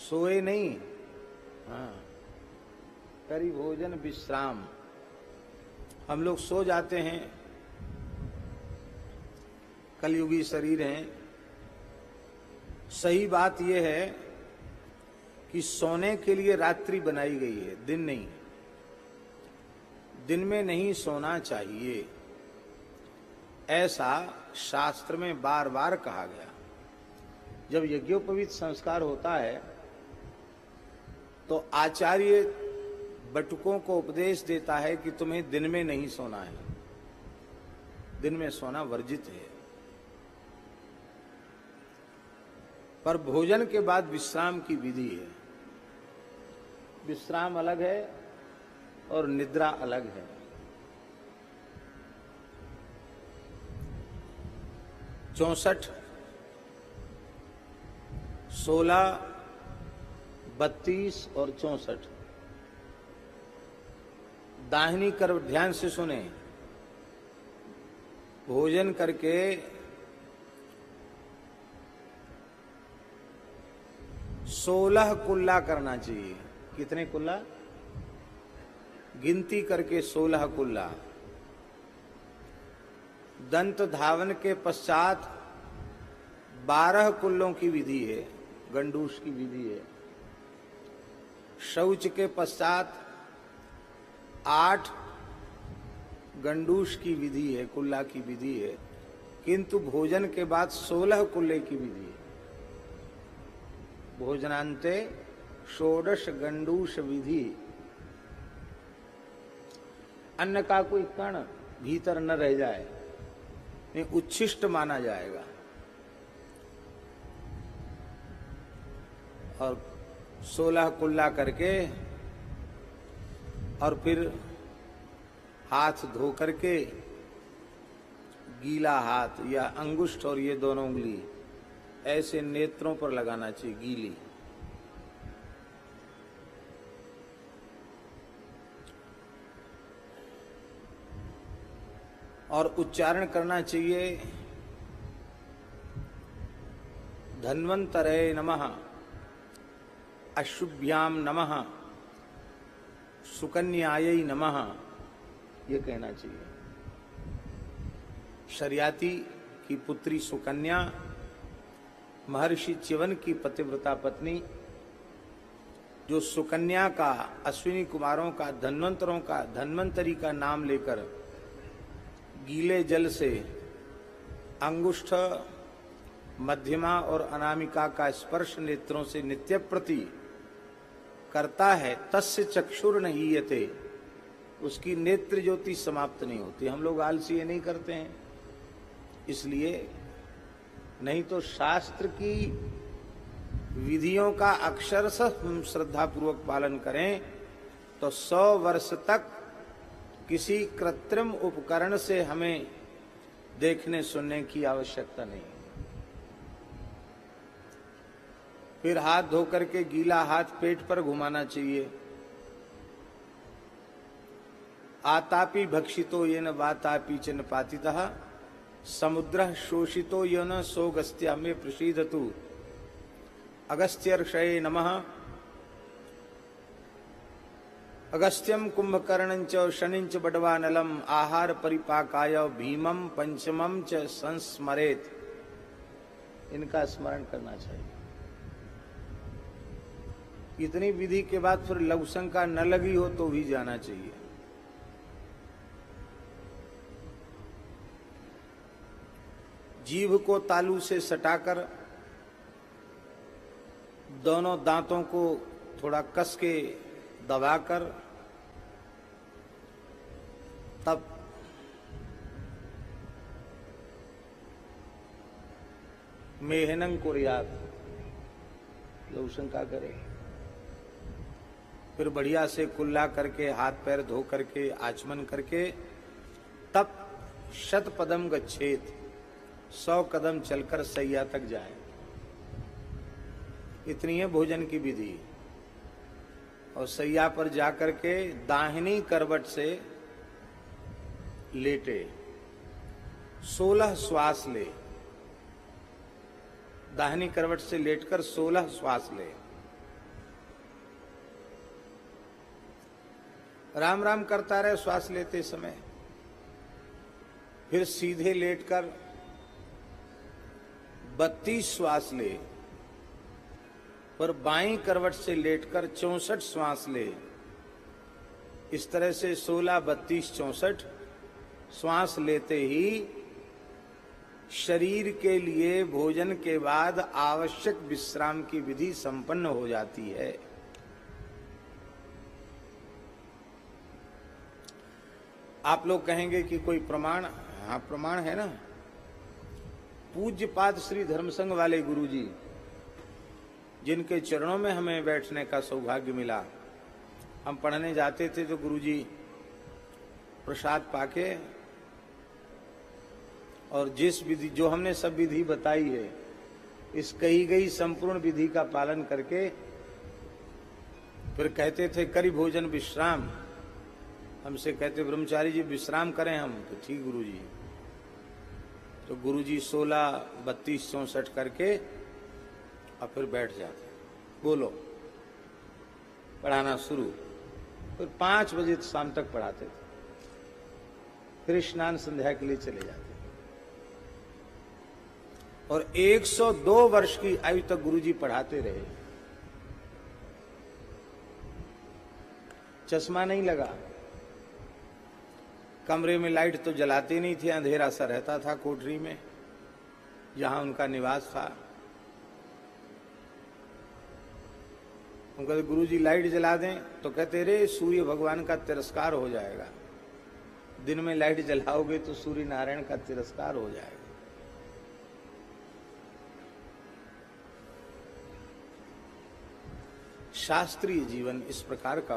सोए नहीं, हाँ, करी भोजन विश्राम। हम लोग सो जाते हैं, कलयुगी शरीर हैं। सही बात यह है कि सोने के लिए रात्रि बनाई गई है, दिन नहीं। दिन में नहीं सोना चाहिए, ऐसा शास्त्र में बार बार कहा गया। जब यज्ञोपवीत संस्कार होता है तो आचार्य बटुकों को उपदेश देता है कि तुम्हें दिन में नहीं सोना है, दिन में सोना वर्जित है। पर भोजन के बाद विश्राम की विधि है। विश्राम अलग है और निद्रा अलग है। चौसठ, 16, 32 और 64 दाहिनी कर, ध्यान से सुने। भोजन करके 16 कुल्ला करना चाहिए। कितने कुल्ला? गिनती करके 16 कुल्ला। दंत धावन के पश्चात 12 कुल्लों की विधि है, गंडूस की विधि है। शौच के पश्चात 8 गंडूस की विधि है, कुल्ला की विधि है। किंतु भोजन के बाद 16 कुल्ले की विधि है। भोजनांते 16 गंडूस विधि। अन्न का कोई कण भीतर न रह जाए, नहीं उच्छिष्ट माना जाएगा। और 16 कुल्ला करके और फिर हाथ धो करके गीला हाथ या अंगुष्ठ और ये दोनों उंगली ऐसे नेत्रों पर लगाना चाहिए, गीली। और उच्चारण करना चाहिए धन्वंतरे नमः, अशुभ्याम नमः, सुकन्यायै नमः, ये कहना चाहिए। शर्याती की पुत्री सुकन्या, महर्षि च्यवन की पतिव्रता पत्नी, जो सुकन्या का, अश्विनी कुमारों का, धन्वंतरों का, धन्वंतरी का नाम लेकर गीले जल से अंगुष्ठ, मध्यमा और अनामिका का स्पर्श नेत्रों से नित्य प्रति करता है, तस्य चक्षुर न हीयते, उसकी नेत्र ज्योति समाप्त नहीं होती। हम लोग आलसी नहीं करते हैं, इसलिए। नहीं तो शास्त्र की विधियों का अक्षरशः हम श्रद्धा पूर्वक पालन करें तो 100 वर्ष तक किसी कृत्रिम उपकरण से हमें देखने सुनने की आवश्यकता नहीं। फिर हाथ धो करके गीला हाथ पेट पर घुमाना चाहिए। आतापि भक्षितो येन वातापि च न पातितः, समुद्रः शोषितो येन सोगस्त्या में प्रसीदतु। अगस्त्यर्षये नमः। अगस्त्यम कुंभकर्णंच शनिंच बडवानलम, आहार परिपाकाय भीमम पंचमम च संस्मरेत। इनका स्मरण करना चाहिए। इतनी विधि के बाद फिर लघुशंका न लगी हो तो भी जाना चाहिए। जीभ को तालू से सटाकर दोनों दांतों को थोड़ा कस के दबाकर तब मेहनंग को रियाद लघुशंका करे। फिर बढ़िया से कुल्ला करके हाथ पैर धो करके आचमन करके तब 100 पदम गच्छेत, 100 कदम चलकर सैया तक जाए। इतनी है भोजन की विधि। और सैया पर जाकर के दाहिनी करवट से लेटे, 16 श्वास ले। दाहिनी करवट से लेटकर 16 श्वास ले। राम राम करता रहे श्वास लेते समय, फिर सीधे लेटकर 32 श्वास ले, पर बाईं करवट से लेटकर 64 श्वास ले। इस तरह से 16, 32, 64 श्वास लेते ही शरीर के लिए भोजन के बाद आवश्यक विश्राम की विधि संपन्न हो जाती है। आप लोग कहेंगे कि कोई प्रमाण? हाँ, प्रमाण है ना। पूज्यपाद श्री धर्मसंघ वाले गुरुजी, जिनके चरणों में हमें बैठने का सौभाग्य मिला, हम पढ़ने जाते थे तो गुरुजी प्रसाद पाके और जिस विधि, जो हमने सब विधि बताई है, इस कही गई संपूर्ण विधि का पालन करके फिर कहते थे करी भोजन विश्राम। हमसे कहते ब्रह्मचारी जी विश्राम करें हम, तो ठीक गुरुजी। तो गुरुजी 16, 32, 64 करके और फिर बैठ जाते, बोलो, पढ़ाना शुरू। फिर 5 बजे शाम तक पढ़ाते थे, फिर स्नान संध्या के लिए चले जाते। और 102 वर्ष की आयु तक गुरुजी पढ़ाते रहे। चश्मा नहीं लगा, कमरे में लाइट तो जलाते नहीं थे, अंधेरा सा रहता था कोठरी में जहां उनका निवास था। उनका गुरुजी लाइट जला दें तो कहते रे सूर्य भगवान का तिरस्कार हो जाएगा, दिन में लाइट जलाओगे तो सूर्य नारायण का तिरस्कार हो जाएगा। शास्त्रीय जीवन इस प्रकार का